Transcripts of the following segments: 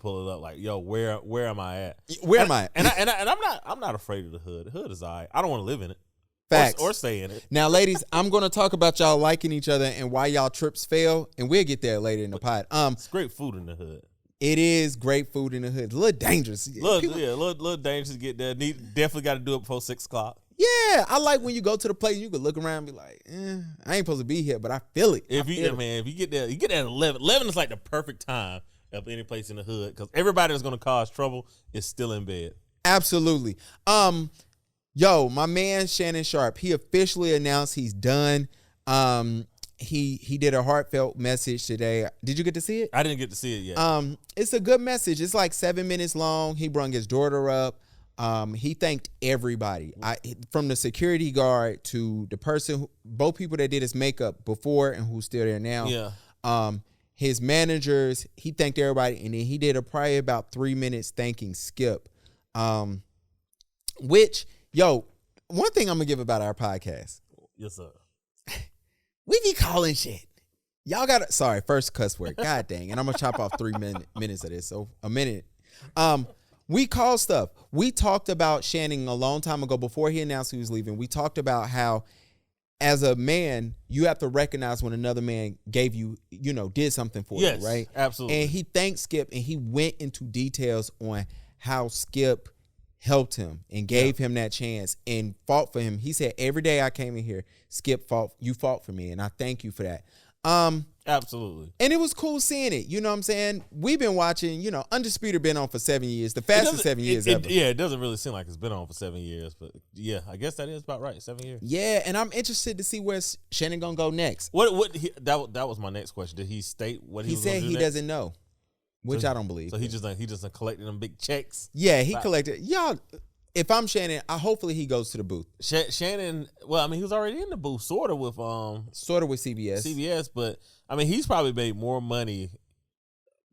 pull it up like, yo, where am I at? Where am I? And I'm not afraid of the hood. The hood is all right. I don't want to live in it. Facts. Or stay in it. Now, ladies, I'm going to talk about y'all liking each other and why y'all trips fail, and we'll get there later in the pod. It's great food in the hood. It is great food in the hood. It's a little dangerous. Little dangerous to get there. Definitely got to do it before 6 o'clock. Yeah, I like when you go to the place, you can look around and be like, I ain't supposed to be here, but I feel it. If you get there, at 11. 11 is like the perfect time of any place in the hood because everybody that's going to cause trouble is still in bed. Absolutely. Yo, my man Shannon Sharpe, he officially announced he's done. He did a heartfelt message today. Did you get to see it? I didn't get to see it yet. It's a good message. It's like 7 minutes long. He brung his daughter up. He thanked everybody, from the security guard to the person, both people that did his makeup before and who's still there now. Yeah. His managers. He thanked everybody, and then he did probably about 3 minutes thanking Skip. Which, yo, one thing I'm gonna give about our podcast. Yes, sir. We be calling shit. Y'all got sorry, first cuss word. God dang. And I'm gonna chop off 3 minutes of this. So a minute. We call stuff. We talked about Shannon a long time ago before he announced he was leaving. We talked about how as a man, you have to recognize when another man gave you, did something for you, right? Absolutely. And he thanked Skip and he went into details on how Skip helped him and gave him that chance and fought for him. He said, every day I came in here, Skip you fought for me, and I thank you for that. Absolutely. And it was cool seeing it. You know what I'm saying? We've been watching, Undisputed been on for 7 years. The fastest 7 years ever. Yeah, it doesn't really seem like it's been on for 7 years, but yeah, I guess that is about right. 7 years. Yeah, and I'm interested to see where Shannon gonna go next. That was my next question. Did he state what he was said? Gonna do He next? doesn't know, which I don't believe. So he just collected them big checks. Yeah, he collected. Y'all, if I'm Shannon, hopefully he goes to the booth. Shannon, well, I mean, he was already in the booth, sort of with CBS, but I mean, he's probably made more money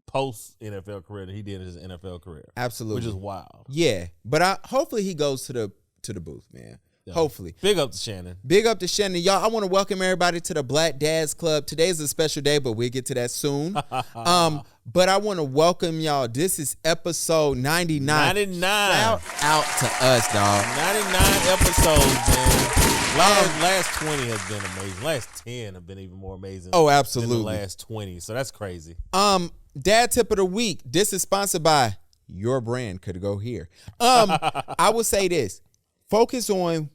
post NFL career than he did in his NFL career. Absolutely, which is wild. Yeah, but hopefully he goes to the booth, man. Yeah. Hopefully. Big up to Shannon. Big up to Shannon. Y'all, I want to welcome everybody to the Black Dads Club. Today's a special day, but we'll get to that soon. But I want to welcome y'all. This is episode 99. 99. Shout out to us, dog. 99 episodes, man. Last 20 has been amazing. Last 10 have been even more amazing. Oh, absolutely. Than the last 20. So that's crazy. Dad tip of the week. This is sponsored by your brand. Could go here. I would say this. Focus on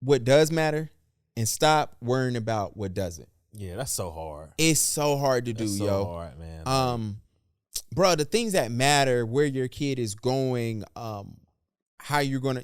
what does matter and stop worrying about what doesn't. Yeah, that's so hard. It's so hard to do, so yo. Hard, man. Bro, the things that matter, where your kid is going, how you're gonna,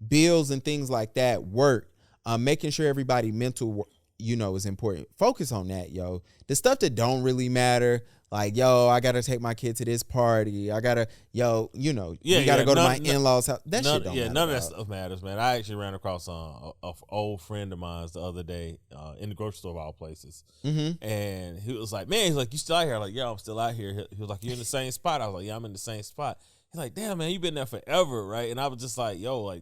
bills and things like that, work, making sure everybody mental, is important. Focus on that, yo. The stuff that don't really matter, like, yo, I gotta take my kid to this party. I gotta, we gotta go to my in-laws' house. That shit don't matter. None of that stuff matters, man. I actually ran across an old friend of mine the other day in the grocery store of all places. Mm-hmm. And he was like, man, he's like, you still out here? I'm like, yeah, I'm still out here. He was like, you in the same spot? I was like, yeah, I'm in the same spot. He's like, damn, man, you been there forever, right? And I was just like, my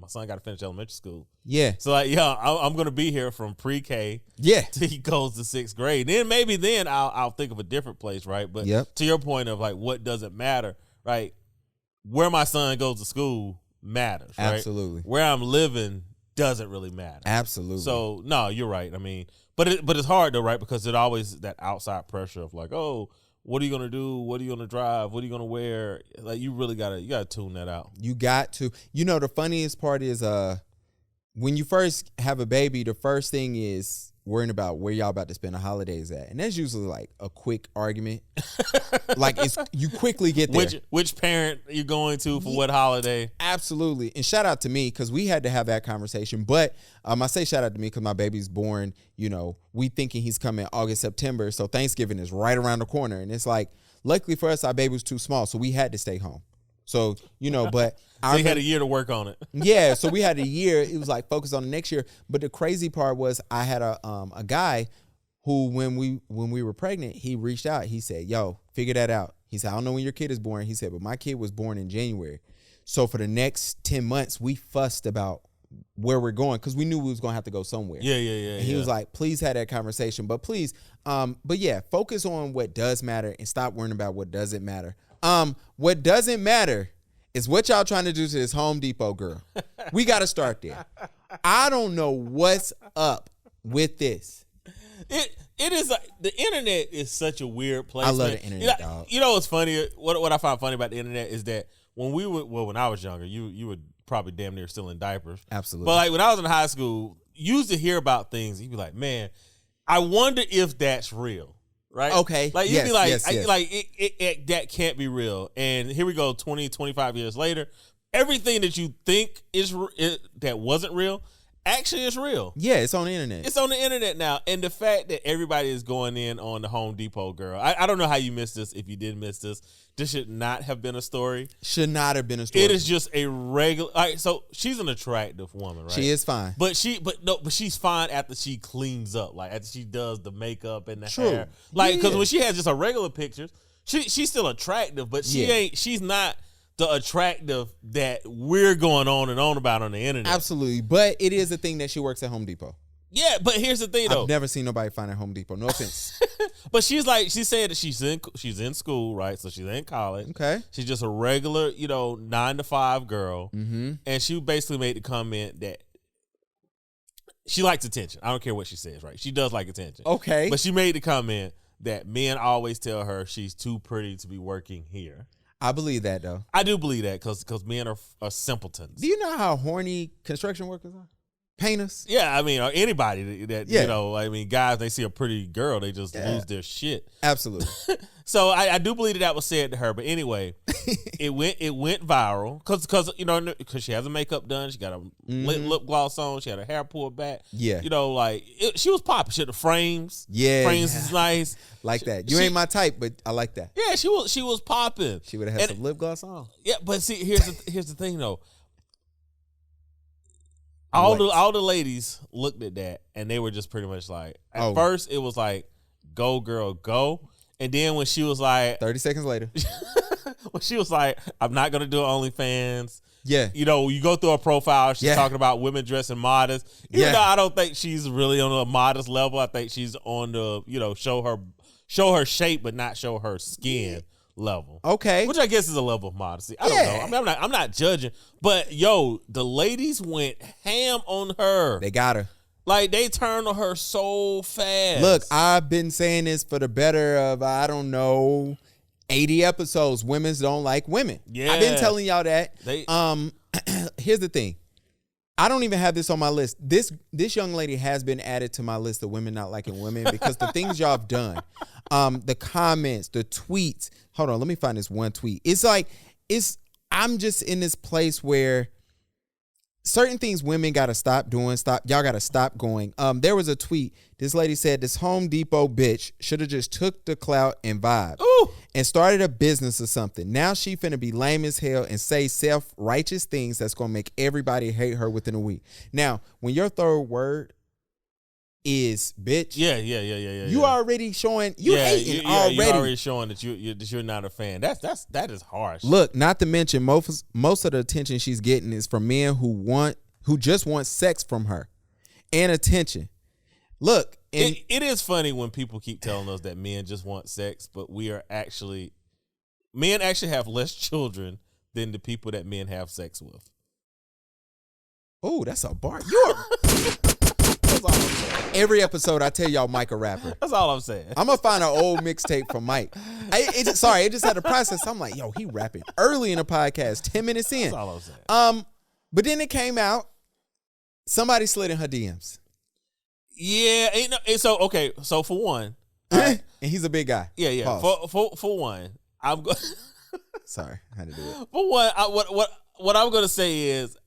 son got to finish elementary school. Yeah. So, I'm going to be here from pre-K till he goes to 6th grade. Then I'll think of a different place, right? But to your point of, like, what doesn't matter, right? Where my son goes to school matters, right? Absolutely. Where I'm living doesn't really matter. Absolutely. So, no, you're right. I mean, but it's hard, though, right? Because it always that outside pressure of, like, oh, what are you gonna do? What are you gonna drive? What are you gonna wear? Like, you really gotta tune that out. You got to. The funniest part is when you first have a baby, the first thing is worrying about where y'all about to spend the holidays at, and that's usually like a quick argument. Like, you quickly get there. Which parent you're going to for what holiday? Absolutely. And shout out to me, because we had to have that conversation. But I say shout out to me because my baby's born, we thinking he's coming August, September. So Thanksgiving is right around the corner. And it's like, luckily for us, our baby was too small. So we had to stay home. So, but so you had a year to work on it. Yeah. So we had a year. It was like focus on the next year. But the crazy part was I had a guy who, when we were pregnant, he reached out. He said, yo, figure that out. He said, I don't know when your kid is born. He said, but my kid was born in January. So for the next 10 months, we fussed about where we're going because we knew we was going to have to go somewhere. Yeah. And he was like, please have that conversation. But please, focus on what does matter and stop worrying about what doesn't matter. What doesn't matter is what y'all trying to do to this Home Depot girl. We got to start there. I don't know what's up with this. It is the internet is such a weird place. I love the internet, dog. You know what's funny? What I find funny about the internet is that when I was younger, you would probably damn near still in diapers. Absolutely. But like when I was in high school, you used to hear about things. You'd be like, man, I wonder if that's real. Right? Okay. Like you'd be like, yes. that can't be real. And here we go, 20, 25 years later, everything that you think that wasn't real actually is real. Yeah, it's on the internet. It's on the internet now. And the fact that everybody is going in on the Home Depot girl, I don't know how you missed this. If you did miss this, this should not have been a story. Should not have been a story. It is just a regular. So she's an attractive woman, right? She is fine, but she's fine after she cleans up, like after she does the makeup and the True. hair, like because Yeah. when she has just her regular pictures, she's still attractive, but she's not the attractive that we're going on and on about on the internet. Absolutely, but it is a thing that she works at Home Depot. Yeah, but here's the thing though. I've never seen nobody find at Home Depot. No offense. But she said that she's in school, right? So she's in college. Okay. She's just a regular, 9 to 5 girl. Mm-hmm. And she basically made the comment that she likes attention. I don't care what she says, right? She does like attention. Okay. But she made the comment that men always tell her she's too pretty to be working here. I believe that though. I do believe that because men are simpletons. Do you know how horny construction workers are? Painters. Yeah, I mean, or anybody that Yeah. guys, they see a pretty girl, they just lose their shit. Absolutely. So I do believe that was said to her. But anyway, it went viral because she has her makeup done. She got a lip gloss on. She had her hair pulled back. Yeah. She was popping. She had the frames. Yeah. Frames is nice. Like that. You ain't my type, but I like that. Yeah, she was popping. She would have had some lip gloss on. Yeah, but see, here's the thing though. All the ladies looked at that and they were just pretty much like, at first it was like, go girl, go. And then when she was like 30 seconds later. when she was like, I'm not gonna do OnlyFans. Yeah. You go through her profile, she's talking about women dressing modest. Even though I don't think she's really on a modest level. I think she's on the, show her shape but not show her skin level. Okay. Which I guess is a level of modesty. I don't know. I mean, I'm not judging. But the ladies went ham on her. They got her. Like they turned on her so fast. Look, I've been saying this for the better of 80 episodes. Women don't like women. Yeah. I've been telling y'all that. Here's the thing. I don't even have this on my list. This young lady has been added to my list of women not liking women because the things y'all have done, the comments, the tweets. Hold on, let me find this one tweet. I'm just in this place where certain things women got to stop doing. Y'all got to stop going. There was a tweet. This lady said this Home Depot bitch should have just took the clout and vibe and started a business or something. Now she finna be lame as hell and say self-righteous things that's going to make everybody hate her within a week. Now, when your third word is bitch. Yeah. You already showing hating already. You're already showing that you're not a fan. That is harsh. Look, not to mention most of the attention she's getting is from men who just want sex from her and attention. Look, it is funny when people keep telling us that men just want sex, but men actually have less children than the people that men have sex with. Oh, that's a bar. Every episode, I tell y'all Mike a rapper. That's all I'm saying. I'm gonna find an old mixtape from Mike. It just had a process. I'm like, yo, he rapping early in the podcast, 10 minutes in. That's all I'm saying. But then it came out. Somebody slid in her DMs. Yeah. So for one, and he's a big guy. Yeah. For one, I'm going. Sorry, I had to do it. For one, what I'm gonna say is,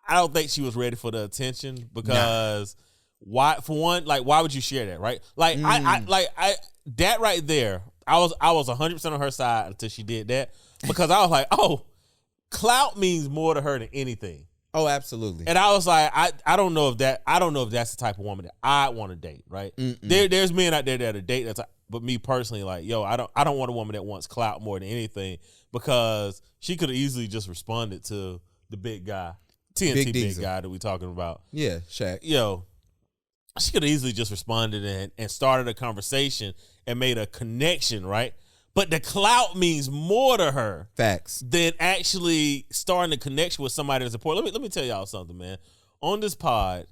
I don't think she was ready for the attention because. Why? For one, why would you share that, right? I that right there. I was 100% on her side until she did that because I was like, oh, clout means more to her than anything. Oh, absolutely. And I was like, I don't know if that's the type of woman that I want to date, right? There's men out there that are date that's, but me personally, I don't want a woman that wants clout more than anything because she could have easily just responded to the big guy, TNT big guy that we talking about. Yeah, Shaq. She could have easily just responded and started a conversation and made a connection, right? But the clout means more to her. Facts. Than actually starting a connection with somebody that's important. Let me tell y'all something, man. On this pod,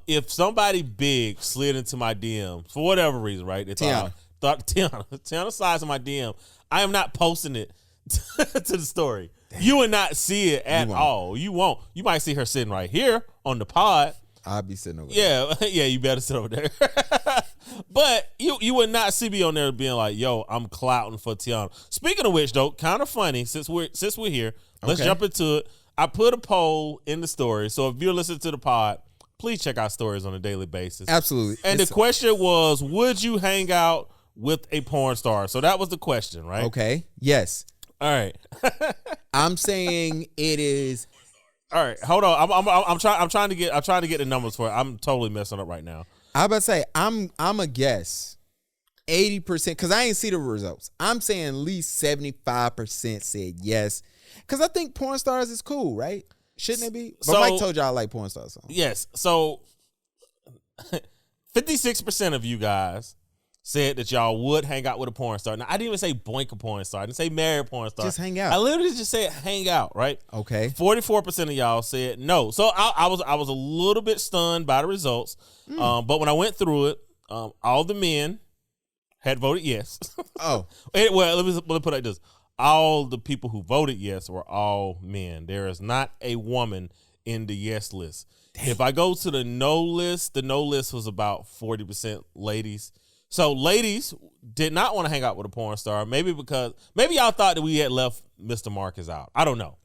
if somebody big slid into my DM for whatever reason, right? Tiana slides in my DM. I am not posting it to the story. Damn. You will not see it at all. You won't. You might see her sitting right here on the pod. I'll be sitting over there. Yeah, you better sit over there. But you would not see me on there being like, yo, I'm clouting for Tiana. Speaking of which, though, kind of funny, since we're here, let's jump into it. I put a poll in the story. So if you're listening to the pod, please check out stories on a daily basis. Absolutely. And the question was, would you hang out with a porn star? So that was the question, right? Okay. Yes. All right. I'm saying it is. All right, hold on. I'm trying to get the numbers for it. I'm totally messing up right now. I about to say I'm a guess 80% because I ain't see the results. I'm saying at least 75% said yes because I think porn stars is cool, right? Shouldn't it be? But Mike told y'all I like porn stars. So. Yes. So 56% of you guys said that y'all would hang out with a porn star. Now, I didn't even say boink a porn star. I didn't say marry a porn star. Just hang out. I literally just said hang out, right? Okay. 44% of y'all said no. So I was a little bit stunned by the results. But when I went through it, all the men had voted yes. Oh. Well, let me put it like this. All the people who voted yes were all men. There is not a woman in the yes list. Damn. If I go to the no list was about 40% ladies. So ladies did not want to hang out with a porn star, maybe y'all thought that we had left Mr. Marcus out. I don't know.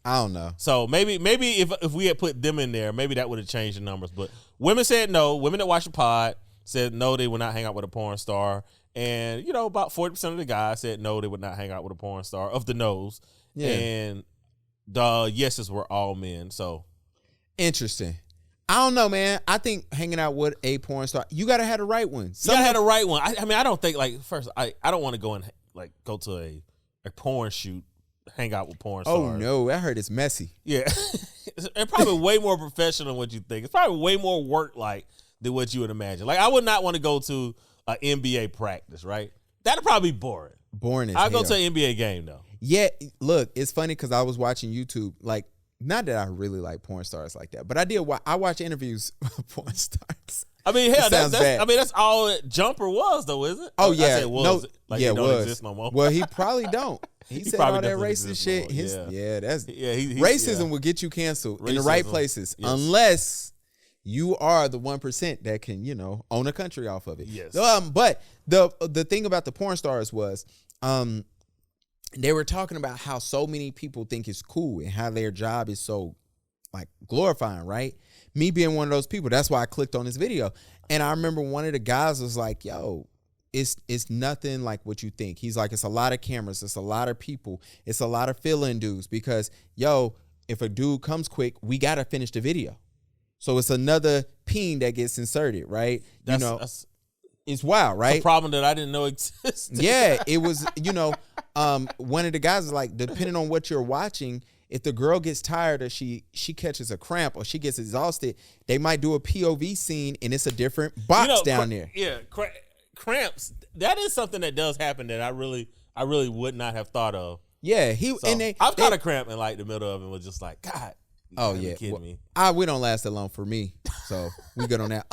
So maybe if we had put them in there, maybe that would have changed the numbers. But women said no. Women that watch the pod said no, they would not hang out with a porn star. And, about 40% of the guys said no, they would not hang out with a porn star of the no's. Yeah. And the yeses were all men. So interesting. I don't know, man. I think hanging out with a porn star, you gotta have the right one. You gotta have the right one. I mean, I don't think first. I don't want to go and go to a porn shoot, hang out with porn stars. Oh no, I heard it's messy. Yeah, it's probably way more professional than what you think. It's probably way more work than what you would imagine. I would not want to go to an NBA practice, right? That'd probably be boring. Boring as I'll hell. go to an NBA game though. Yeah, look, it's funny because I was watching YouTube, not that I really like porn stars like that, but I watch interviews of porn stars. I mean, hell, that's all that Jumper was, though, is it? Oh yeah, I said was. No, it don't exist no more. Well, he probably don't. He said all that racist shit. Racism will get you canceled in the right places, unless you are the 1% that can, own a country off of it. Yes. But the thing about the porn stars was, they were talking about how so many people think it's cool and how their job is so glorifying, right? Me being one of those people, that's why I clicked on this video. And I remember one of the guys was like, yo, it's nothing like what you think. He's like, it's a lot of cameras, it's a lot of people, it's a lot of fill-in dudes because, if a dude comes quick, we got to finish the video. So it's another peen that gets inserted, right? That's it's wild, right? It's a problem that I didn't know existed. Yeah, it was, one of the guys is like, depending on what you're watching, if the girl gets tired or she catches a cramp or she gets exhausted, they might do a POV scene and it's a different box down there. Yeah, cramps. That is something that does happen that I really would not have thought of. Yeah, I've caught a cramp in the middle of it and was just like, God. Oh yeah, kidding me. We don't last that long for me, so we good on that.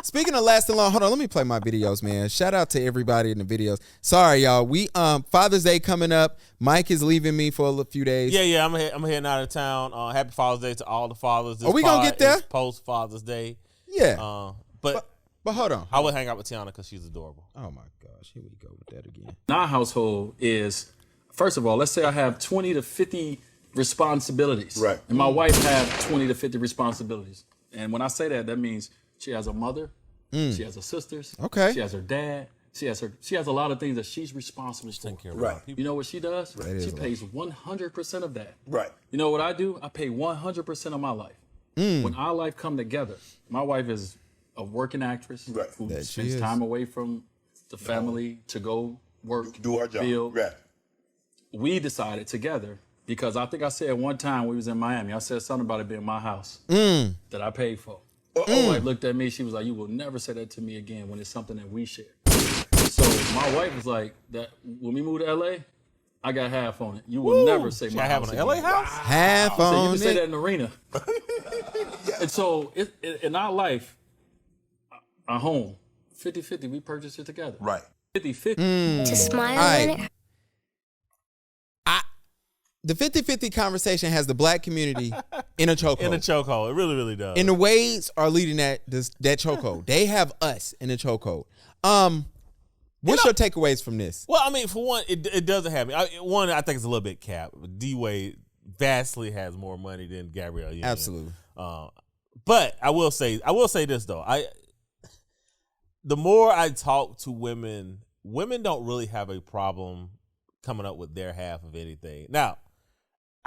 Speaking of lasting long, hold on, let me play my videos, man. Shout out to everybody in the videos. Sorry, y'all. We Father's Day coming up. Mike is leaving me for a few days. Yeah. I'm heading out of town. Happy Father's Day to all the fathers. Are we gonna get there? Post Father's Day. Yeah. But hold on. I would hang out with Tiana because she's adorable. Oh my gosh, here we go with that again. Our household is, first of all, let's say I have 20 to 50 responsibilities. Right. And my wife have 20 to 50 responsibilities. And when I say that, that means she has a mother, she has her sisters, okay, she has her dad, she has a lot of things that she's responsible for. Right. You know what she does? She pays 100% of that. Right. You know what I do? I pay 100% of my life. When our life come together, my wife is a working actress who spends time away from the family to go work, do her job. Build. Right. We decided together, because I think I said one time we was in Miami, I said something about it being my house that I paid for. My wife looked at me, she was like, you will never say that to me again when it's something that we share. So my wife was like, that when we moved to LA, I got half on it. You will never say my house. Have an LA house? Half on it. You can say that in the arena. And so in our life, our home, 50-50, we purchased it together. Right. 50-50. To smile Right. when it The 50-50 conversation has the black community in a chokehold. In a chokehold. It really, really does. And the Wades are leading that chokehold. They have us in a chokehold. What's your takeaways from this? Well, I mean, for one, it doesn't have me. I think it's a little bit capped. D Wade vastly has more money than Gabrielle Union. Absolutely. But I will say this though. The more I talk to women don't really have a problem coming up with their half of anything. Now,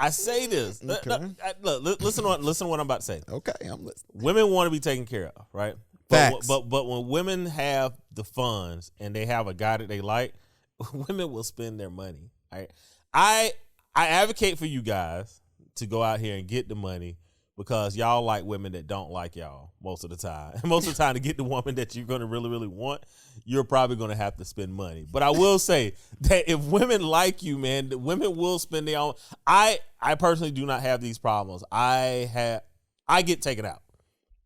I say this. Okay. Look, listen to what I'm about to say. Okay, I'm listening. Women want to be taken care of, right? Facts. But when women have the funds and they have a guy that they like, women will spend their money. Right? I advocate for you guys to go out here and get the money because y'all like women that don't like y'all most of the time. And most of the time, to get the woman that you're going to really, really want, you're probably going to have to spend money. But I will say that if women like you, man, the women will spend their own. I personally do not have these problems. I get taken out.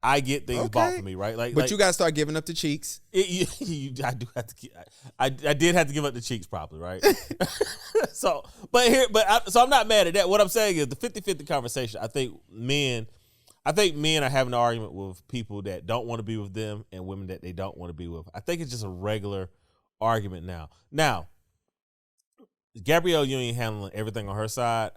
I get things bought for me, right? But you got to start giving up the cheeks. I do have to. I did have to give up the cheeks, probably, right? So I'm not mad at that. What I'm saying is the 50-50 conversation. I think men are having an argument with people that don't want to be with them and women that they don't want to be with. I think it's just a regular argument now. Now, Gabrielle Union handling everything on her side.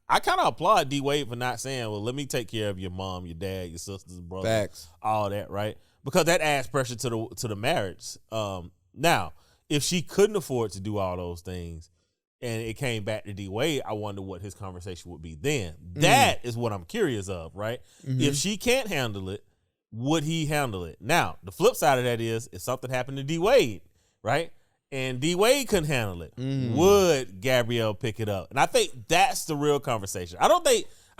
I kind of applaud D Wade for not saying, well, let me take care of your mom, your dad, your sisters, brothers, Facts. all that, right? Because that adds pressure to the marriage. Now, if she couldn't afford to do all those things and it came back to D Wade, I wonder what his conversation would be then. That is what I'm curious of, right? Mm-hmm. If she can't handle it, would he handle it? Now, the flip side of that is if something happened to D Wade, right? And D Wade couldn't handle it. Would Gabrielle pick it up? And I think that's the real conversation. I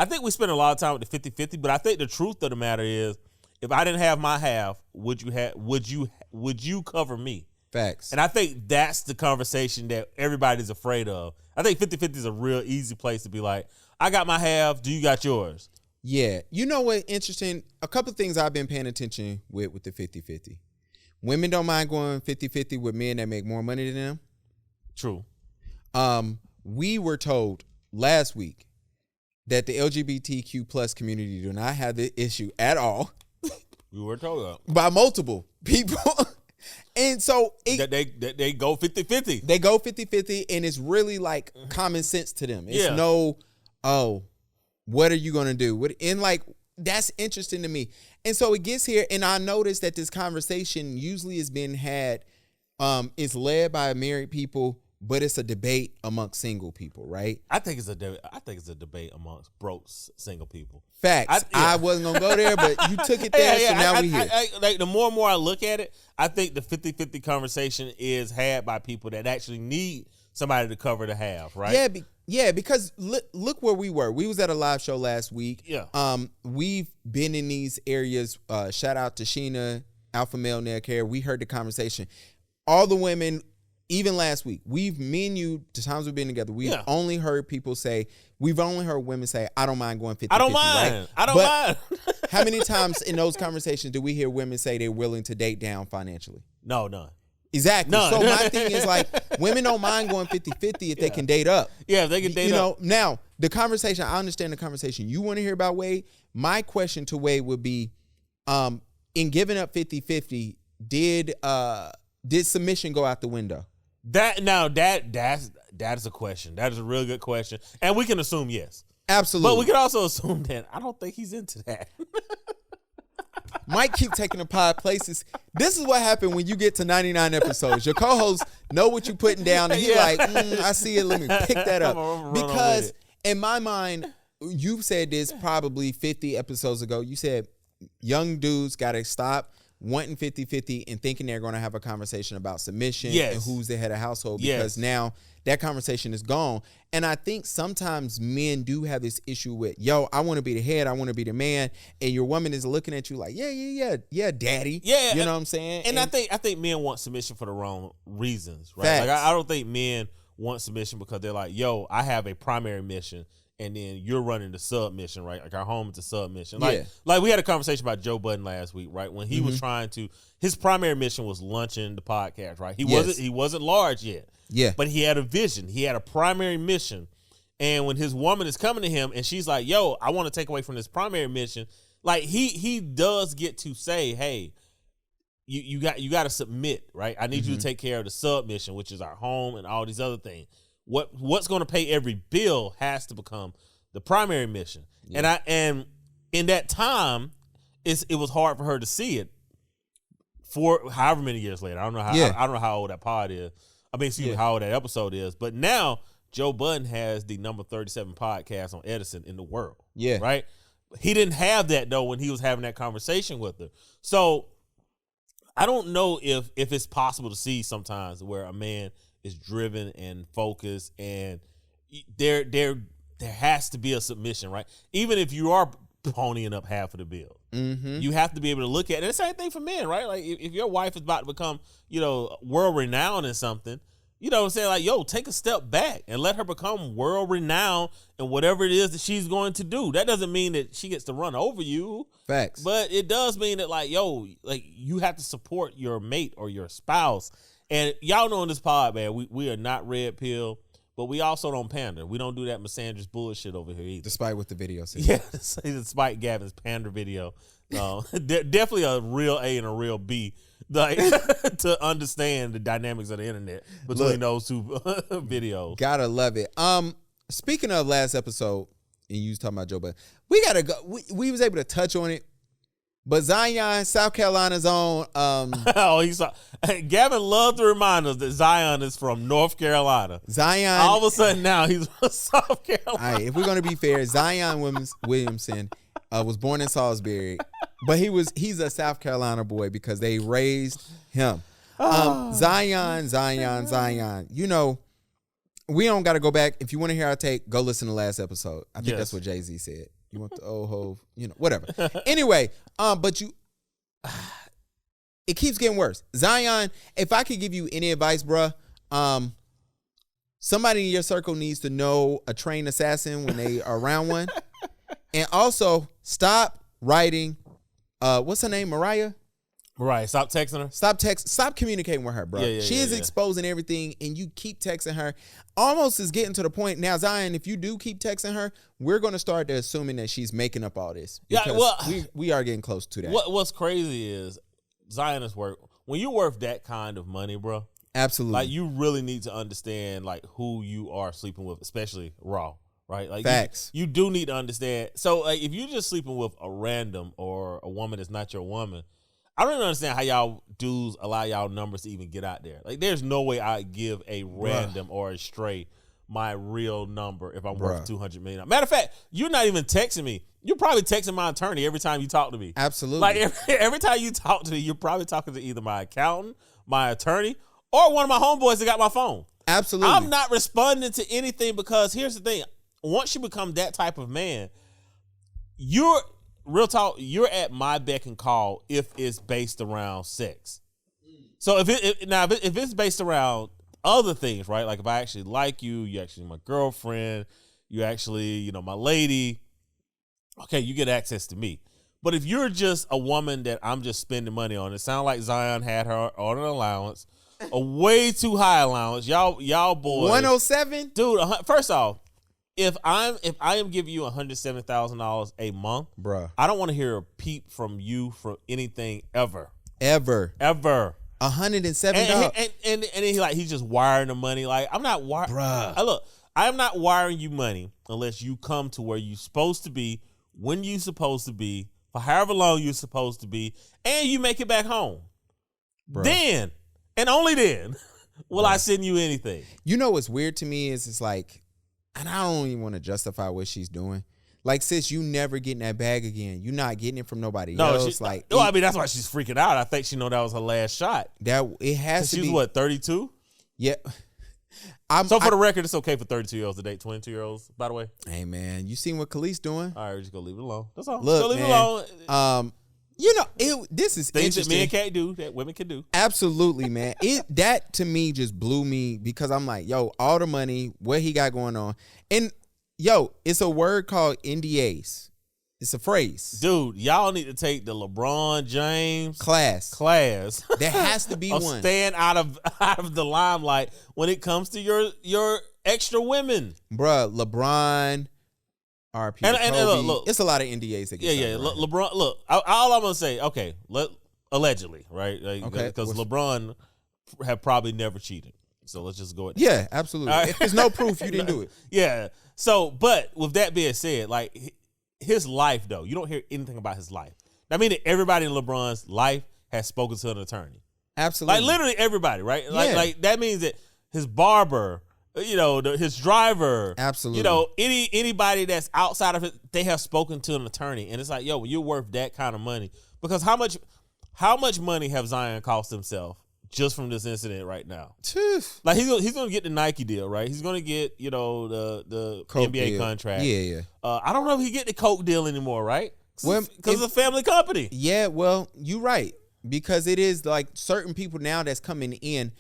think we spend a lot of time with the 50-50, but I think the truth of the matter is if I didn't have my half, would you cover me? Facts. And I think that's the conversation that everybody's afraid of. I think 50-50 is a real easy place to be like, I got my half, do you got yours? Yeah. You know what? Interesting. A couple of things I've been paying attention with the 50-50. Women don't mind going 50-50 with men that make more money than them. True. We were told last week that the LGBTQ plus community do not have the issue at all. We were told that. By multiple people. And so that they go 50-50. They go 50-50, and it's really like common sense to them. It's what are you going to do? And like, that's interesting to me. And so it gets here, and I noticed that this conversation usually has been had, it's led by married people, but it's a debate amongst single people, right? I think it's a debate amongst broke single people. Facts. I wasn't gonna go there, but you took it there, so now we here. Like the more and more I look at it, I think the 50-50 conversation is had by people that actually need somebody to cover the half, right? Yeah, because look where we were. We was at a live show last week. Yeah. We've been in these areas. Shout out to Sheena, Alpha Male Nail Care. We heard the conversation. All the women, even last week, the times we've been together, we've only heard women say, I don't mind going 50-50. I don't mind. Right? I don't mind. How many times in those conversations do we hear women say they're willing to date down financially? No, none. Exactly. None. So my thing is like, women don't mind going 50-50 if they can date up. Yeah, if they can date up. Now, the conversation, I understand the conversation you want to hear about Wade. My question to Wade would be, in giving up 50-50, did submission go out the window? That is a question. That is a real good question. And we can assume yes. Absolutely. But we can also assume that I don't think he's into that. Mike keep taking the pod places. This is what happened when you get to 99 episodes. Your co-hosts know what you're putting down, and he's like, I see it. Let me pick that up. Because in my mind, you've said this probably 50 episodes ago. You said young dudes got to stop wanting 50-50 and thinking they're going to have a conversation about submission and who's the head of household, because now that conversation is gone. And I think sometimes men do have this issue with, yo, I want to be the head, I want to be the man, and your woman is looking at you like, yeah, daddy. Yeah, you know what I'm saying? And I think men want submission for the wrong reasons, right? Facts. Like I don't think men want submission because they're like, yo, I have a primary mission, and then you're running the sub mission, right? Like our home is a sub mission. Like we had a conversation about Joe Budden last week, right? When he was trying to, his primary mission was launching the podcast, right? He wasn't large yet. Yeah. But he had a vision. He had a primary mission. And when his woman is coming to him and she's like, yo, I want to take away from this primary mission, like he does get to say, hey, you got to submit, right? I need you to take care of the sub mission, which is our home and all these other things. What's going to pay every bill has to become the primary mission. Yeah. And in that time, it was hard for her to see it for however many years later. I don't know how old that pod is. I mean, excuse me, how old that episode is. But now Joe Budden has the number 37 podcast on Edison in the world. Yeah. Right? He didn't have that, though, when he was having that conversation with her. So I don't know if it's possible to see sometimes where a man is driven and focused and there has to be a submission, right? Even if you are ponying up half of the bill. You have to be able to look at it. And the same thing for men, right? Like if your wife is about to become, world renowned in something, you know what I'm saying? Like, yo, take a step back and let her become world renowned in whatever it is that she's going to do. That doesn't mean that she gets to run over you. Facts. But it does mean that, like, yo, like you have to support your mate or your spouse. And y'all know in this pod, man, we are not red pill, but we also don't pander. We don't do that misandrous bullshit over here either. Despite what the video says. Yeah, despite Gavin's pander video. Definitely a real A and a real B, like to understand the dynamics of the internet between those two videos. Gotta love it. Speaking of last episode, and you was talking about Joe Budden, we gotta go. We was able to touch on it, but Zion, South Carolina's own. Gavin loved to remind us that Zion is from North Carolina. Zion. All of a sudden now he's from South Carolina. All right, if we're gonna be fair, Zion Williamson was born in Salisbury, but he's a South Carolina boy because they raised him. Zion. We don't got to go back. If you want to hear our take, go listen to last episode. I think that's what Jay-Z said. You want the old hove, whatever. Anyway, but it keeps getting worse. Zion, if I could give you any advice, bruh, somebody in your circle needs to know a trained assassin when they are around one. And also, stop writing, what's her name, Mariah, stop texting her. Stop communicating with her, bro. She is exposing everything, and you keep texting her. Almost is getting to the point now, Zion, if you do keep texting her, we're going to start assuming that she's making up all this. We are getting close to that. What's crazy is Zion is worth, when you're worth that kind of money, bro. Absolutely. Like, you really need to understand, like, who you are sleeping with, especially raw. Right, like facts. You do need to understand. So, like, if you're just sleeping with a random or a woman that's not your woman, I don't even understand how y'all dudes allow y'all numbers to even get out there. Like, there's no way I'd give a random or a stray my real number if I'm worth $200 million. Matter of fact, you're not even texting me. You're probably texting my attorney every time you talk to me. Absolutely. Like every time you talk to me, you're probably talking to either my accountant, my attorney, or one of my homeboys that got my phone. Absolutely. I'm not responding to anything because here's the thing. Once you become that type of man, you're you're at my beck and call if it's based around sex. So if it's based around other things, right? Like if I actually like you, you actually my girlfriend, you actually, my lady, okay, you get access to me. But if you're just a woman that I'm just spending money on, it sounds like Zion had her on an allowance, a way too high allowance. Y'all boys, 107, dude. First off, if I am giving you $170,000 a month, bruh, I don't want to hear a peep from you for anything ever. $107. And he's just wiring the money. Like, I'm not wiring. Look, I am not wiring you money unless you come to where you're supposed to be, when you're supposed to be, for however long you're supposed to be, and you make it back home. Bruh. Then, and only then, will I send you anything. You know what's weird to me is it's like, and I don't even want to justify what she's doing. Like, sis, you never getting that bag again. You're not getting it from nobody else. I mean, that's why she's freaking out. I think she know that was her last shot. That it has to be. She's what, 32? Yeah. So for the record, it's okay for 32-year-olds to date 22-year-olds, by the way. Hey, man, you seen what Khalees doing? All right, we're just going to leave it alone. That's all. Look, leave man, it alone. This is things interesting. that men can't do that women can do. Absolutely, man. That to me just blew me because I'm like, yo, all the money, what he got going on. And yo, it's a word called NDAs. It's a phrase. Dude, y'all need to take the LeBron James class. There has to be one. Staying out of the limelight when it comes to your extra women. Bruh, LeBron, RP, and look, it's a lot of NDAs that get signed, right? LeBron, look, all I'm going to say, okay, allegedly, right? Okay. Because LeBron have probably never cheated. So let's just go with that. Yeah, absolutely. Right. If there's no proof, you didn't do it. Yeah. So, but with that being said, like, his life, though, you don't hear anything about his life. I mean, everybody in LeBron's life has spoken to an attorney. Absolutely. Like, literally everybody, right? Yeah. Like that means that his barber, his driver. Absolutely. Anybody that's outside of it, they have spoken to an attorney. And it's like, yo, you're worth that kind of money. Because how much money have Zion cost himself just from this incident right now? Like, he's gonna get the Nike deal, right? He's gonna get, the Coke NBA deal. contract. Yeah. I don't know if he get the Coke deal anymore, right? Well, Because it's a family company. Yeah, well, you're right. Because it is like certain people now that's coming in,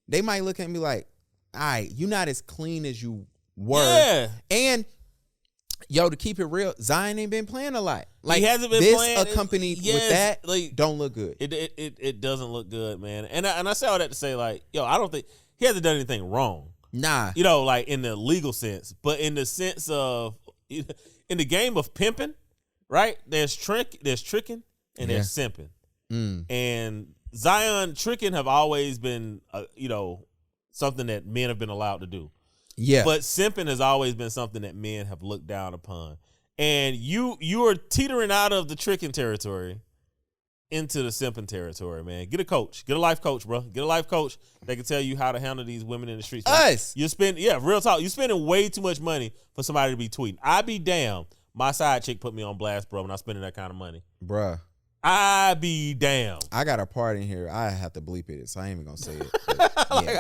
they might look at me like, all right, you're not as clean as you were. Yeah. And yo, to keep it real, Zion ain't been playing a lot. Like, he hasn't been this playing. Accompanied with that, like, don't look good. It doesn't look good, man. And I say all that to say, like, yo, I don't think he hasn't done anything wrong. Nah. Like in the legal sense, but in the sense of in the game of pimping, right? There's tricking, and there's simping. And Zion tricking have always been, something that men have been allowed to do. Yeah. But simping has always been something that men have looked down upon. And you are teetering out of the tricking territory into the simping territory, man. Get a coach. Get a life coach, bro. Get a life coach that can tell you how to handle these women in the streets. Man. Us. Real talk. You're spending way too much money for somebody to be tweeting. I be damned. My side chick put me on blast, bro, when I'm spending that kind of money. Bruh. I be damned. I got a part in here. I have to bleep it, so I ain't even gonna say it.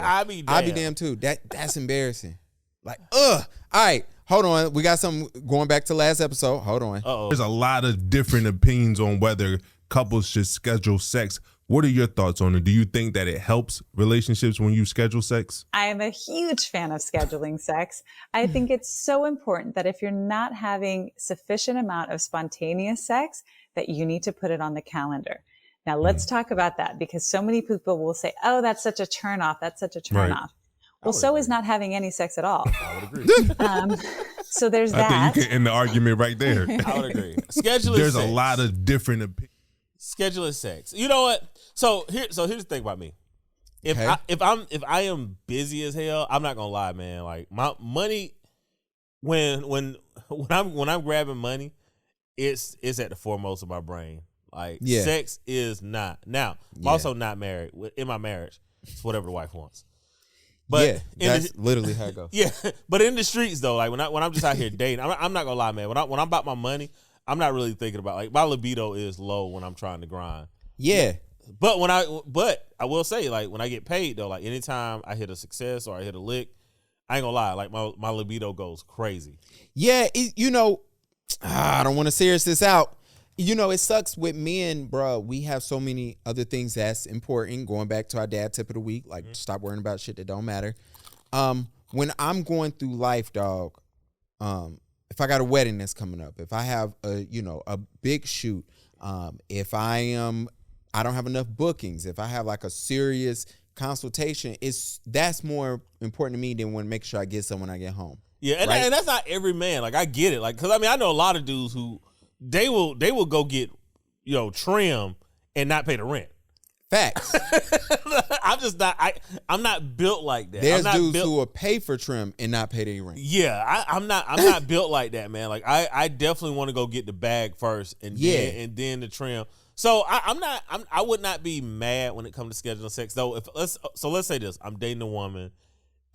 I be damned. I be damned too. That's embarrassing. Like, All right, hold on. We got some going back to last episode. Hold on. There's a lot of different opinions on whether couples should schedule sex. What are your thoughts on it? Do you think that it helps relationships when you schedule sex? I am a huge fan of scheduling sex. I think it's so important that if you're not having sufficient amount of spontaneous sex, that you need to put it on the calendar. Now let's talk about that, because so many people will say, oh, that's such a turn off. That's such a turn off. Well, so is not having any sex at all. I would agree. So there's that. I think you can end the argument right there. I would agree. Scheduling There's sex. a lot of different opinions. Scheduling sex. You know what? So here's the thing about me. If I am busy as hell, I'm not gonna lie, man. Like, my money, when I'm grabbing money, it's at the foremost of my brain. Like, sex is not. Now, I'm also not married. In my marriage, it's whatever the wife wants. But that's literally how it goes. Yeah, but in the streets though, like when I'm just out here dating, I'm not gonna lie, man. When I'm about my money, I'm not really thinking about, like, my libido is low when I'm trying to grind. Yeah. But I will say, like, when I get paid though, like, anytime I hit a success or I hit a lick, I ain't gonna lie, like, my libido goes crazy. Yeah, I don't want to serious this out. It sucks with men, bro. We have so many other things that's important. Going back to our dad tip of the week, like, stop worrying about shit that don't matter. When I'm going through life, dog, if I got a wedding that's coming up, if I have a big shoot, if I don't have enough bookings, if I have like a serious consultation, that's more important to me than when making sure I get someone when I get home. Yeah, and, right? and that's not every man. Like, I get it. Like, because I know a lot of dudes who they will go get trim and not pay the rent. Facts. I'm just not. I'm not built like that. There's dudes who will pay for trim and not pay their rent. Yeah, I'm not built like that, man. Like, I definitely want to go get the bag first, and then the trim. So I would not be mad when it comes to scheduling sex though. Let's say this: I'm dating a woman,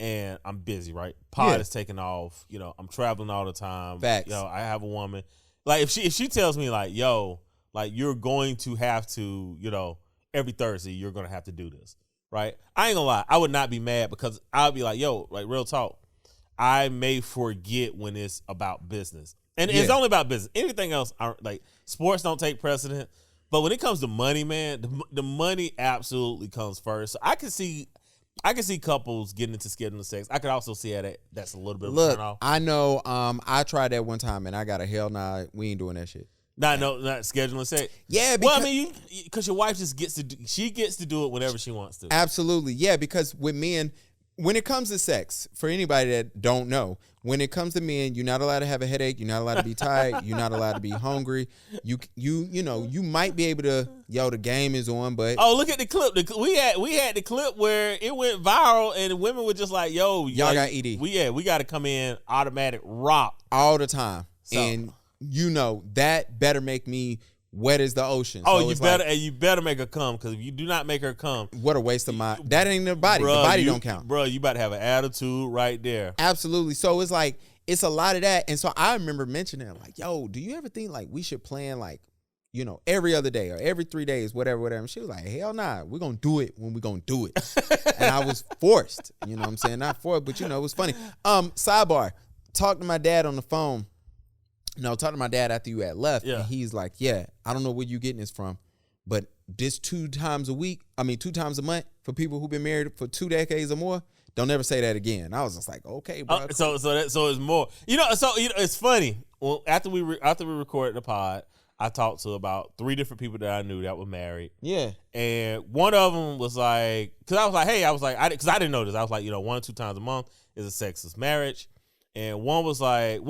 and I'm busy, right? Pod is taking off. I'm traveling all the time. Facts. I have a woman. Like, if she tells me, like, yo, like, you're going to have to, every Thursday you're going to have to do this, right? I ain't gonna lie, I would not be mad because I'll be like, yo, like real talk, I may forget when it's about business. And it's only about business. Anything else, like sports don't take precedent. But when it comes to money, man, the money absolutely comes first. So I can see couples getting into scheduling sex. I could also see that's a little bit of a turn off. I know. I tried that one time and I got a hell nah. We ain't doing that shit. Not scheduling sex. Yeah, because, well, I mean, because your wife just gets to do it whenever she wants to. Absolutely, yeah. Because with men, when it comes to sex, for anybody that don't know, when it comes to men, you're not allowed to have a headache. You're not allowed to be tired. You're not allowed to be hungry. You might be able to. The game is on, but look at the clip. We had the clip where it went viral, and women were just like, "Yo, y'all got ED. We got to come in automatic rock all the time," so. And that better make me wet as the ocean. So you better make her come, because if you do not make her come, what a waste of my. That ain't the body. Bruh, the body don't count, bro. You about to have an attitude right there. Absolutely. So it's like it's a lot of that, and so I remember mentioning like, "Yo, do you ever think like we should plan like, every other day or every 3 days, whatever." And she was like, "Hell nah, we're gonna do it when we're gonna do it." And I was forced. You know what I'm saying? Not forced, but it was funny. Sidebar. Talked to my dad on the phone. No, talking to my dad after you had left, and he's like, "Yeah, I don't know where you getting this from, but this 2 times a month for people who've been married for 2 decades or more, don't ever say that again." I was just like, "Okay, bro." So it's more, it's funny. Well, after we recorded the pod, I talked to about 3 different people that I knew that were married. Yeah, and one of them was like, because I was like, because I didn't know this. I was like, 1 or 2 times a month is a sexless marriage, and one was like,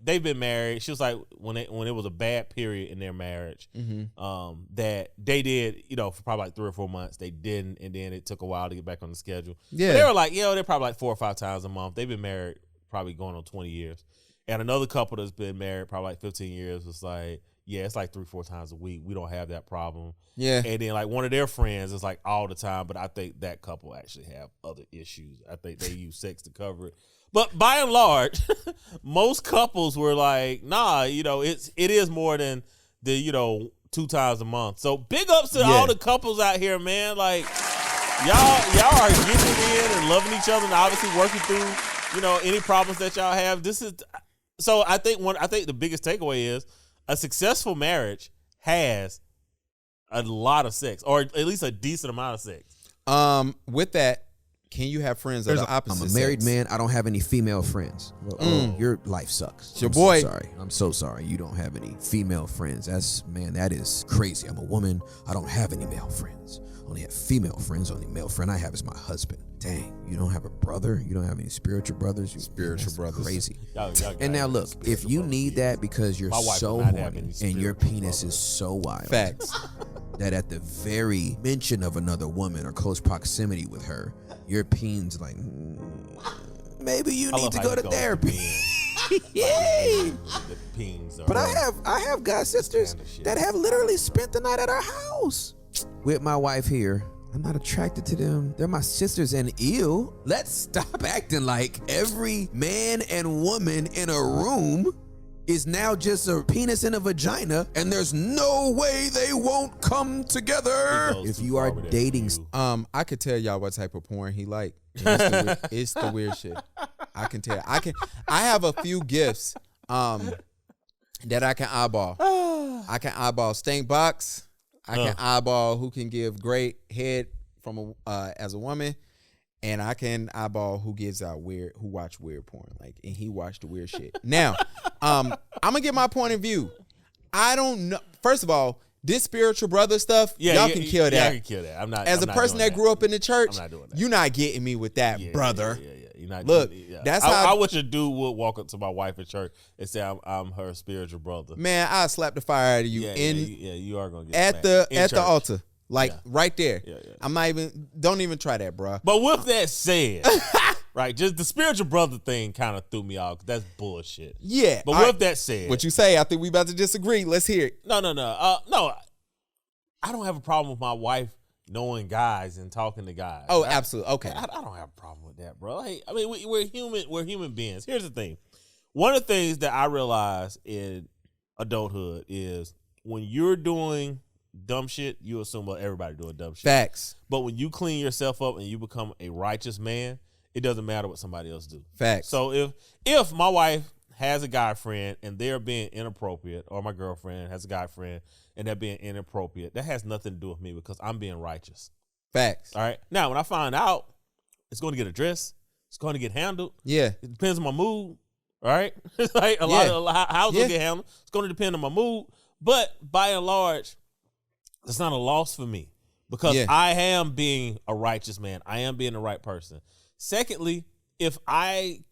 they've been married. She was like, when it was a bad period in their marriage, that they did, for probably like 3 or 4 months, they didn't, and then it took a while to get back on the schedule. Yeah, but they were like, they're probably like 4 or 5 times a month. They've been married probably going on 20 years. And another couple that's been married probably like 15 years was like, it's like 3 or 4 times a week. We don't have that problem. Yeah. And then like one of their friends is like all the time, but I think that couple actually have other issues. I think they use sex to cover it. But by and large, most couples were like, nah, it is more than the 2 times a month. So big ups to all the couples out here, man. Like y'all are getting it in and loving each other and obviously working through, any problems that y'all have. So I think the biggest takeaway is a successful marriage has a lot of sex, or at least a decent amount of sex. With that, can you have friends of the opposite sex? I'm a married man. I don't have any female friends. Well, your life sucks. It's your boy. I'm so sorry. You don't have any female friends. That is crazy. I'm a woman. I don't have any male friends. I only have female friends. Only male friend I have is my husband. Dang, you don't have a brother? You don't have any spiritual brothers? Spiritual brothers. Crazy. Y'all and now look, if you need that because you're so horny and your penis is so wild. Facts. That at the very mention of another woman or close proximity with her, your peen's like, maybe you need to go to therapy. But I have god sisters that have literally spent the night at our house with my wife here. I'm not attracted to them. They're my sisters, and ew. Let's stop acting like every man and woman in a room is now just a penis and a vagina, and there's no way they won't come together. If you are dating, I could tell y'all what type of porn he like. It's the weird shit. I can tell. I have a few gifts that I can eyeball. I can eyeball Stank Box. I can eyeball who can give great head from as a woman. And I can eyeball who watch weird porn, and he watched the weird shit. Now, I'm gonna get my point of view. I don't know. First of all, this spiritual brother stuff, y'all can kill that. Yeah, I can kill that. I'm not. As a person that grew up in the church, I'm not doing that. You're not getting me with that, brother. Yeah. You're not. Look, that's how I wish a dude would walk up to my wife at church and say, "I'm her spiritual brother." Man, I'll slap the fire out of you. You are gonna get at the altar. Right there. I'm not even, don't even try that, bro. But with that said, right, just the spiritual brother thing kind of threw me off. That's bullshit. Yeah. But with that said. What you say, I think we about to disagree. Let's hear it. No. No, I don't have a problem with my wife knowing guys and talking to guys. Oh, absolutely. Okay. I don't have a problem with that, bro. Hey, I mean, we're human beings. Here's the thing. One of the things that I realize in adulthood is when you're doing dumb shit, you assume everybody doing dumb shit. Facts. But when you clean yourself up and you become a righteous man, it doesn't matter what somebody else do. Facts. So if my wife has a guy friend and they're being inappropriate, or my girlfriend has a guy friend and they're being inappropriate, that has nothing to do with me because I'm being righteous. Facts. All right. Now, when I find out, it's going to get addressed. It's going to get handled. Yeah. It depends on my mood. All right. Like a lot of how it's going to get handled. It's going to depend on my mood. But by and large, it's not a loss for me because I am being a righteous man. I am being the right person. Secondly, if I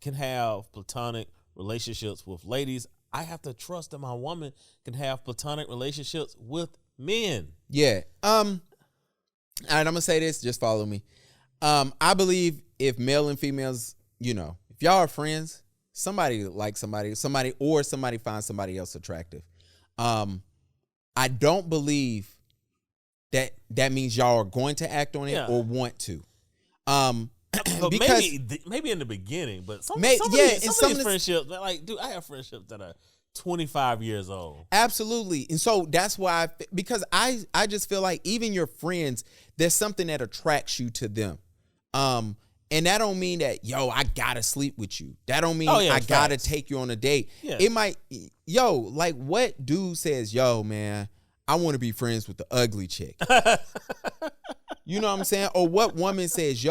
can have platonic relationships with ladies, I have to trust that my woman can have platonic relationships with men. Yeah. All right, I'm gonna say this, just follow me. I believe if male and females, if y'all are friends, somebody likes somebody finds somebody else attractive. I don't believe that means y'all are going to act on it or want to. Because maybe in the beginning, but some of these friendships, like, dude, I have friendships that are 25 years old. Absolutely. And so that's why, because I just feel like even your friends, there's something that attracts you to them. And that don't mean that, I gotta sleep with you. That don't mean I gotta take you on a date. Yeah. It might, like what dude says, man, I want to be friends with the ugly chick. You know what I'm saying? Or what woman says,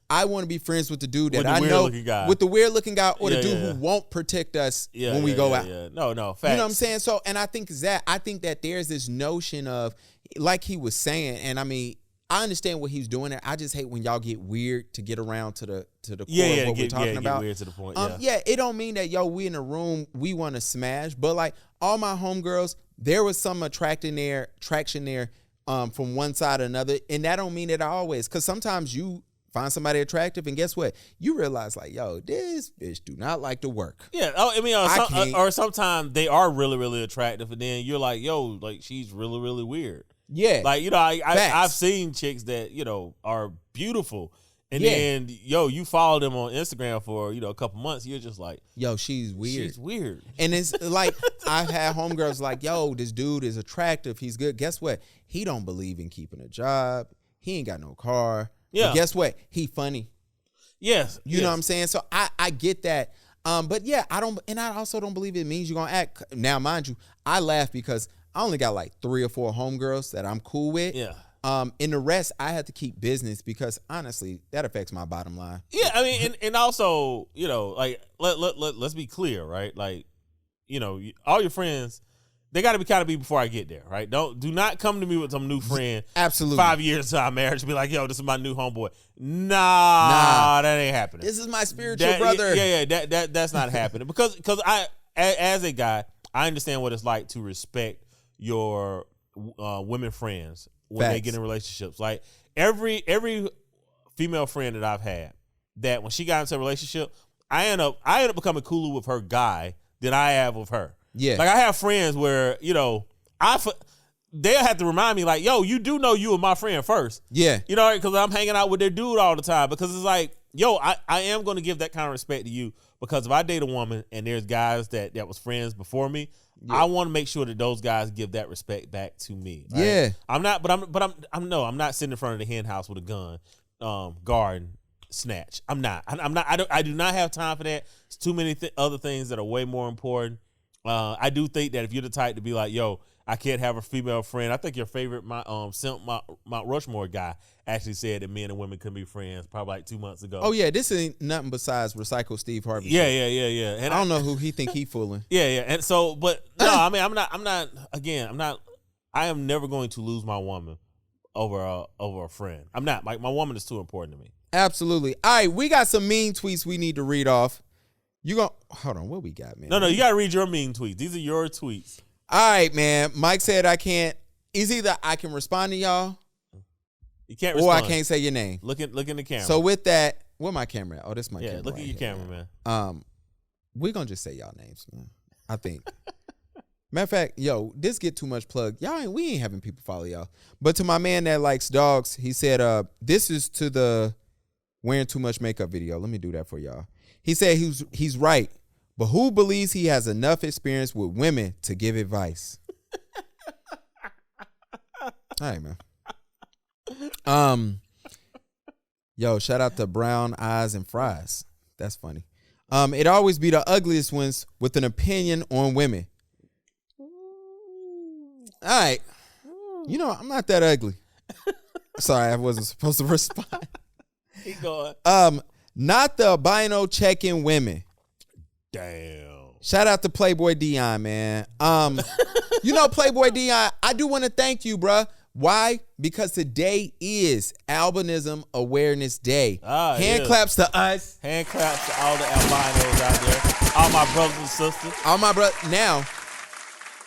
I want to be friends with the dude that I know with the weird looking guy, or the dude who won't protect us when we go out. Yeah. No, facts. You know what I'm saying? So, and I think that there's this notion of, like he was saying, and I mean, I understand what he's doing there. I just hate when y'all get weird to get around to the core of what we're talking about. Get weird to the point. It don't mean that we in a room we want to smash, but like all my homegirls, there was some traction there from one side or another, and that don't mean that always, because sometimes you find somebody attractive, and guess what? You realize like, this bitch do not like to work. Yeah, I mean, or sometimes they are really, really attractive, and then you're like, like she's really, really weird. Yeah, like I've seen chicks that are beautiful, and then you follow them on Instagram for a couple months. You're just like, she's weird. She's weird, and it's like I've had homegirls like, this dude is attractive. He's good. Guess what? He don't believe in keeping a job. He ain't got no car. Yeah. But guess what? He funny. Yes. You know what I'm saying? So I get that. But yeah, I also don't believe it means you're gonna act. Now, mind you, I laugh because I only got like 3 or 4 homegirls that I'm cool with. Yeah. And the rest I have to keep business because honestly, that affects my bottom line. Yeah, I mean, and also, like let's be clear, right? Like, all your friends, they got to kind of be before I get there, right? Do not come to me with some new friend. Absolutely. 5 years to our marriage, be like, this is my new homeboy. Nah, that ain't happening. This is my spiritual brother. Yeah, that's not happening because I, as a guy, I understand what it's like to respect your women friends when they get in relationships. Like every female friend that I've had, that when she got into a relationship, I end up becoming cooler with her guy than I have with her. Yeah. Like I have friends where, they'll have to remind me like, you do know you were my friend first. Yeah. Because I'm hanging out with their dude all the time, because it's like, I am going to give that kind of respect to you, because if I date a woman and there's guys that was friends before me, I want to make sure that those guys give that respect back to me. Right? Yeah. I'm not sitting in front of the hen house with a gun, guard snatch. I do not have time for that. It's too many other things that are way more important. I do think that if you're the type to be like, I can't have a female friend. I think your favorite Mount Rushmore guy actually said that men and women couldn't be friends probably like 2 months ago. Oh yeah, this ain't nothing besides recycle Steve Harvey. Yeah. And I don't know who he think he fooling. Yeah. And so, but no, I mean, I am never going to lose my woman over a friend. I'm not. Like, my woman is too important to me. Absolutely. All right, we got some mean tweets we need to read off. Hold on, what we got, man? No, you gotta read your mean tweets. These are your tweets. All right, man. Mike said I can't. It's either I can respond to y'all, you can't respond, or I can't say your name. Look in the camera. So with that, where my camera at? Oh, this is my camera. Yeah, look at your camera, man. We're gonna just say y'all names, man. I think. Matter of fact, this get too much plug. We ain't having people follow y'all. But to my man that likes dogs, he said, this is to the wearing too much makeup video. Let me do that for y'all. He said he's right, but who believes he has enough experience with women to give advice? All right, man. Yo, shout out to Brown Eyes and Fries. That's funny. It always be the ugliest ones with an opinion on women. All right. You know, I'm not that ugly. Sorry, I wasn't supposed to respond. Keep going. Not the albino checking women. Damn. Shout out to Playboy Dion, man. You know, Playboy Dion, I do want to thank you, bruh. Why? Because today is Albinism Awareness Day. Hand claps to us. Hand claps to all the albinos out there. All my brothers and sisters. All my brothers. Now,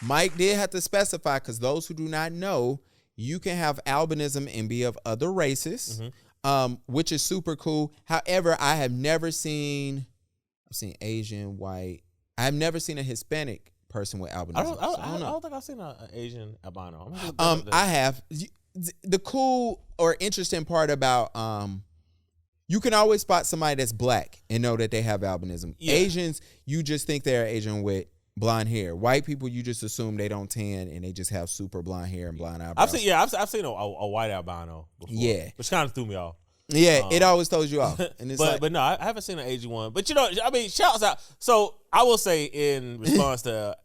Mike did have to specify, because those who do not know, you can have albinism and be of other races, which is super cool. However, I have never seen, I've seen Asian, white. I have never seen a Hispanic person with albinism. I don't think I've seen an Asian albino. I have. The cool or interesting part about you can always spot somebody that's black and know that they have albinism. Yeah. Asians, you just think they're Asian with blonde hair. White people, you just assume they don't tan and they just have super blonde hair and blonde eyebrows. I've seen a white albino before. Yeah, which kind of threw me off. Yeah, it always throws you off. And it's but no, I haven't seen an Asian one. But you know, I mean, shouts out. So I will say in response to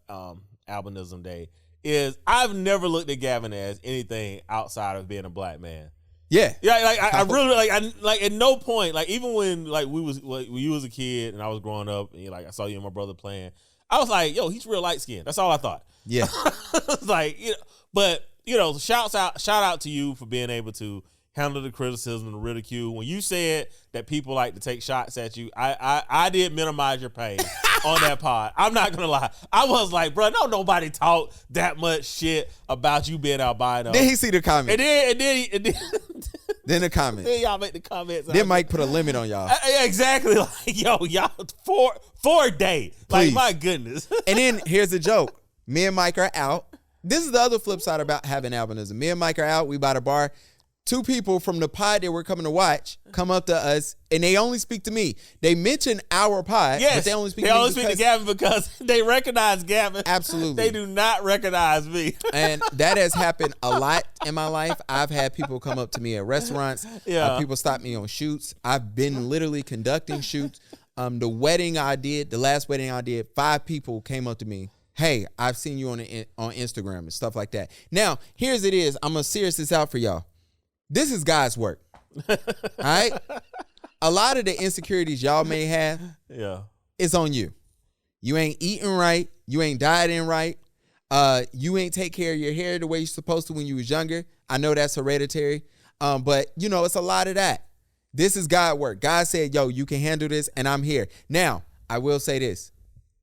Albinism Day is I've never looked at Gavin as anything outside of being a black man. Yeah, like I really like at no point, like even when like when you was a kid and I was growing up and like I saw you and my brother playing, I was like, yo, he's real light skinned. That's all I thought. Yeah, like, you know, but you know, shout out to you for being able to handle the criticism and the ridicule. When you said that people like to take shots at you, I did minimize your pain on that pod. I'm not gonna lie. I was like, bro, no, nobody talk that much shit about you being albino. Then he see the comment. And then then the comments. Then y'all make the comments. Then Mike put a limit on y'all. Exactly. Like, yo, y'all for a day. Like, my goodness. And then here's the joke. Me and Mike are out. This is the other flip side about having albinism. Me and Mike are out. We by the bar. Two people from the pod that we're coming to watch come up to us, and they only speak to me. They mention our pod, but they only speak to me. They only speak to Gavin because they recognize Gavin. Absolutely. They do not recognize me. And that has happened a lot in my life. I've had people come up to me at restaurants. Yeah. People stop me on shoots. I've been literally conducting shoots. The last wedding I did, 5 people came up to me. Hey, I've seen you on Instagram and stuff like that. Now, here's it is. I'm going to serious this out for y'all. This is God's work. All right? A lot of the insecurities y'all may have, it's on you. You ain't eating right. You ain't dieting right. You ain't take care of your hair the way you're supposed to when you was younger. I know that's hereditary. But, you know, it's a lot of that. This is God work. God said, yo, you can handle this, and I'm here. Now, I will say this.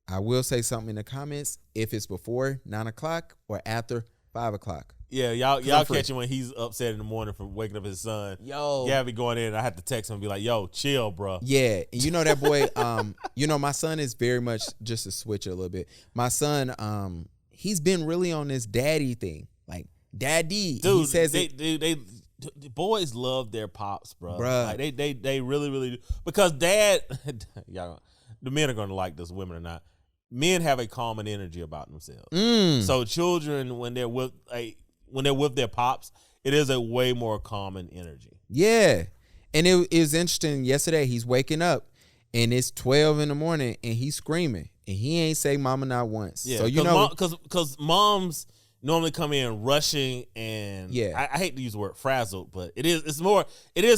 I will say something in the comments if it's before 9 o'clock or after 5 o'clock. Yeah, y'all catch him when he's upset in the morning for waking up his son. Yo, Gabby going in, and I had to text him and be like, "Yo, chill, bro." Yeah, and you know that boy. You know, my son is very much just a switcher a little bit. My son, he's been really on this daddy thing, like daddy. Dude, he says the boys love their pops, bro. Like they really do, because dad, y'all, the men are gonna like this, women or not. Men have a common energy about themselves. So children, when they're with their pops, it is a way more common energy. Yeah. And it was interesting. Yesterday, he's waking up, and it's 12 in the morning, and he's screaming. And he ain't say mama not once. Yeah, so, you know. Because moms normally come in rushing and I hate to use the word frazzled, but it is a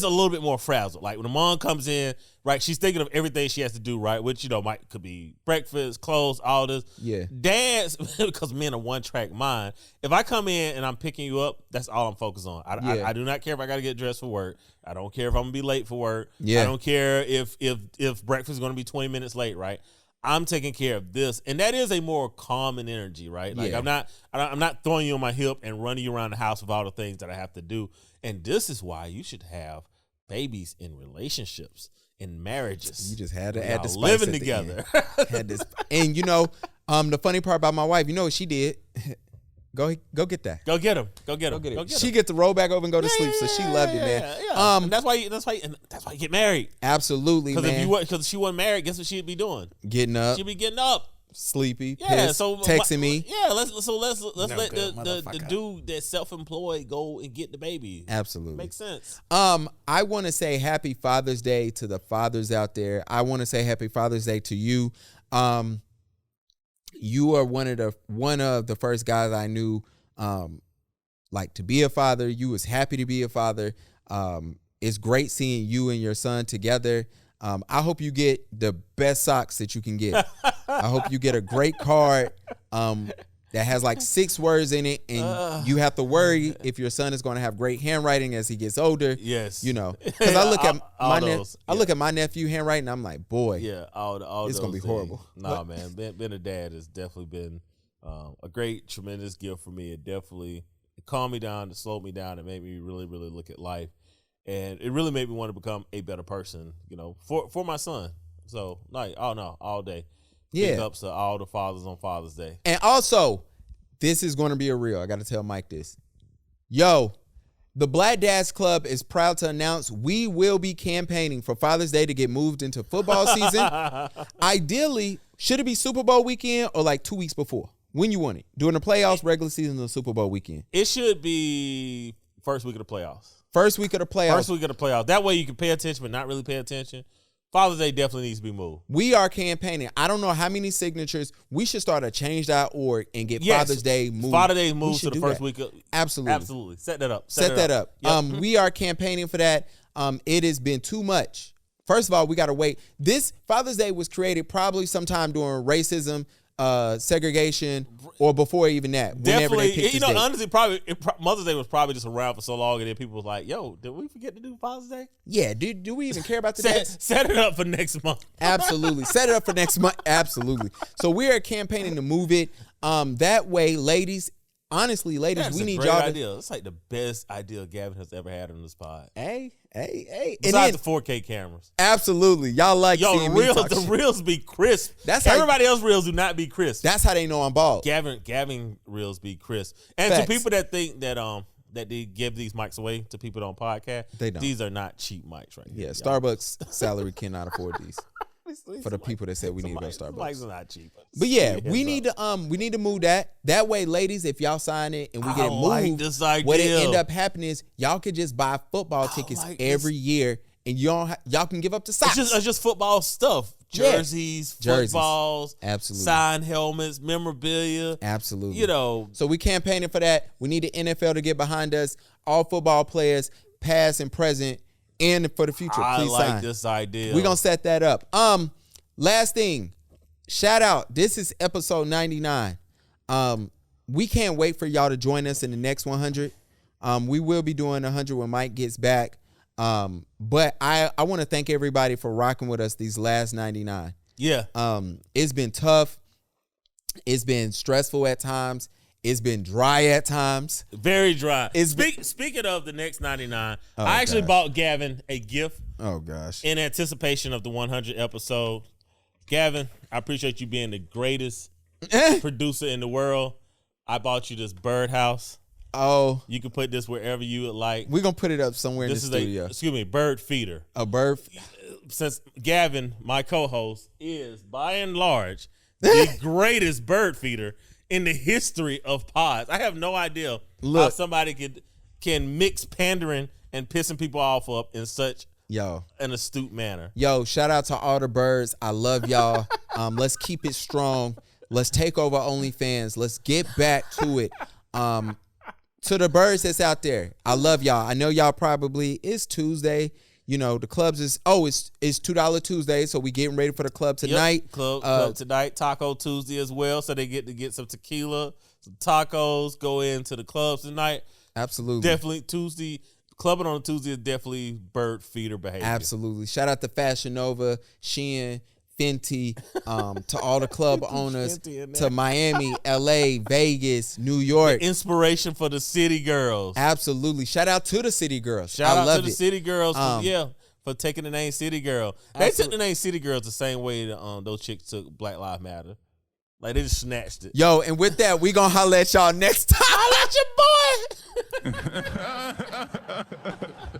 little bit more frazzled. Like when a mom comes in, right, she's thinking of everything she has to do, right, which, you know, could be breakfast, clothes, all this. Yeah. Dads, because men are one track mind, if I come in and I'm picking you up, that's all I'm focused on. I do not care if I got to get dressed for work. I don't care if I'm going to be late for work. Yeah. I don't care if breakfast is going to be 20 minutes late, right? I'm taking care of this, and that is a more common energy, right? Like I'm not throwing you on my hip and running you around the house with all the things that I have to do. And this is why you should have babies in relationships, in marriages. You just had to add the spice living together. Had this, and you know, the funny part about my wife, you know what she did? Go get that. Go get him. Go get him. She get to roll back over and go to sleep, so she loved it, man. Yeah. And that's why you get married. Absolutely, man. Because she wasn't married, guess what she'd be doing? Getting up. She'd be getting up. sleepy, Yeah, pissed, so texting me. Yeah, let's let good the dude that's self-employed go and get the baby. Absolutely. Makes sense. I want to say happy Father's Day to the fathers out there. I want to say happy Father's Day to you. You are one of the first guys I knew like to be a father. You was happy to be a father. It's great seeing you and your son together. I hope you get the best socks that you can get. I hope you get a great card that has like 6 words in it, and you have to worry if your son is going to have great handwriting as he gets older. Yes, you know, because I look at I look at my nephew handwriting, I'm like, boy, yeah, all it's gonna be horrible. Nah, man, being a dad has definitely been a great, tremendous gift for me. It definitely calmed me down, it slowed me down, it made me really, really look at life. And it really made me want to become a better person, you know, for my son. So, like, all day. Yeah. Big ups to all the fathers on Father's Day. And also, this is going to be a real. I got to tell Mike this. Yo, the Black Dads Club is proud to announce we will be campaigning for Father's Day to get moved into football season. Ideally, should it be Super Bowl weekend or like 2 weeks before? When you want it? During the playoffs, regular season, or Super Bowl weekend? It should be first week of the playoffs. First week of the playoffs. First week of the playoffs. That way you can pay attention but not really pay attention. Father's Day definitely needs to be moved. We are campaigning. I don't know how many signatures. We should start a change.org and get Father's Day moved. Father's Day moved to the first week of. Absolutely. Absolutely. Set that up. Set that up. Yep. We are campaigning for that. It has been too much. First of all, we got to wait. This Father's Day was created probably sometime during racism, segregation, or before even that. Definitely, they you know, honestly, Mother's Day was probably just around for so long, and then people was like, "Yo, did we forget to do Father's Day?" Yeah, do we even care about the dads? Set it up for next month. Absolutely, set it up for next month. Absolutely. So we are campaigning to move it. That way, ladies. Honestly, ladies, That's we need great y'all idea. It's like the best idea Gavin has ever had on this pod. Hey. Besides the 4K cameras. Absolutely. Y'all like seeing me talk the shit. reels be crisp. That's how everybody else reels do not be crisp. That's how they know I'm bald. Gavin reels be crisp. And Facts. to people that think that they give these mics away to people on podcast, they don't. These are not cheap mics right here. Yeah, Starbucks salary cannot afford these. For the people that said we need to go to Starbucks. Mics are not cheap. But yeah, we need to move that. That way, ladies, if y'all sign it and we get it moved, like this idea. what it end up happening is y'all could just buy football tickets every year, and y'all can give up the socks. It's just football stuff. Jerseys, footballs, absolutely. Signed helmets, memorabilia. Absolutely. You know. So we campaigning for that. We need the NFL to get behind us. All football players, past and present, and for the future. Please I like sign. this idea. We're gonna set that up. Last thing. Shout out. This is episode 99. We can't wait for y'all to join us in the next 100. We will be doing 100 when Mike gets back. But I want to thank everybody for rocking with us these last 99. Yeah. It's been tough. It's been stressful at times. It's been dry at times. Very dry. Speaking of the next 99, I actually bought Gavin a gift. Oh, gosh. In anticipation of the 100 episode. Gavin, I appreciate you being the greatest producer in the world. I bought you this birdhouse. Oh. You can put this wherever you would like. We're going to put it up somewhere in the studio. Bird feeder. A bird? Since Gavin, my co-host, is by and large the greatest bird feeder in the history of pods. I have no idea how somebody can mix pandering and pissing people off up in such an astute manner. Yo, shout out to all the birds. I love y'all. Let's keep it strong. Let's take over OnlyFans. Let's get back to it. To the birds that's out there, I love y'all. I know y'all probably, it's Tuesday. You know, the clubs is, it's $2 Tuesday, so we getting ready for the club tonight. Yep. Club tonight, Taco Tuesday as well, so they get to get some tequila, some tacos, go into the clubs tonight. Absolutely. Definitely Tuesday. Clubbing on a Tuesday is definitely bird feeder behavior. Absolutely. Shout out to Fashion Nova, Shein, Fenty, to all the club owners, to Miami, LA, Vegas, New York. The inspiration for the city girls. Absolutely. Shout out to the city girls. Shout out to the it. city girls for taking the name City Girl. They took the name City Girls the same way that those chicks took Black Lives Matter. Like, they just snatched it. Yo, and with that, we gonna holler at y'all next time. Holler at your boy.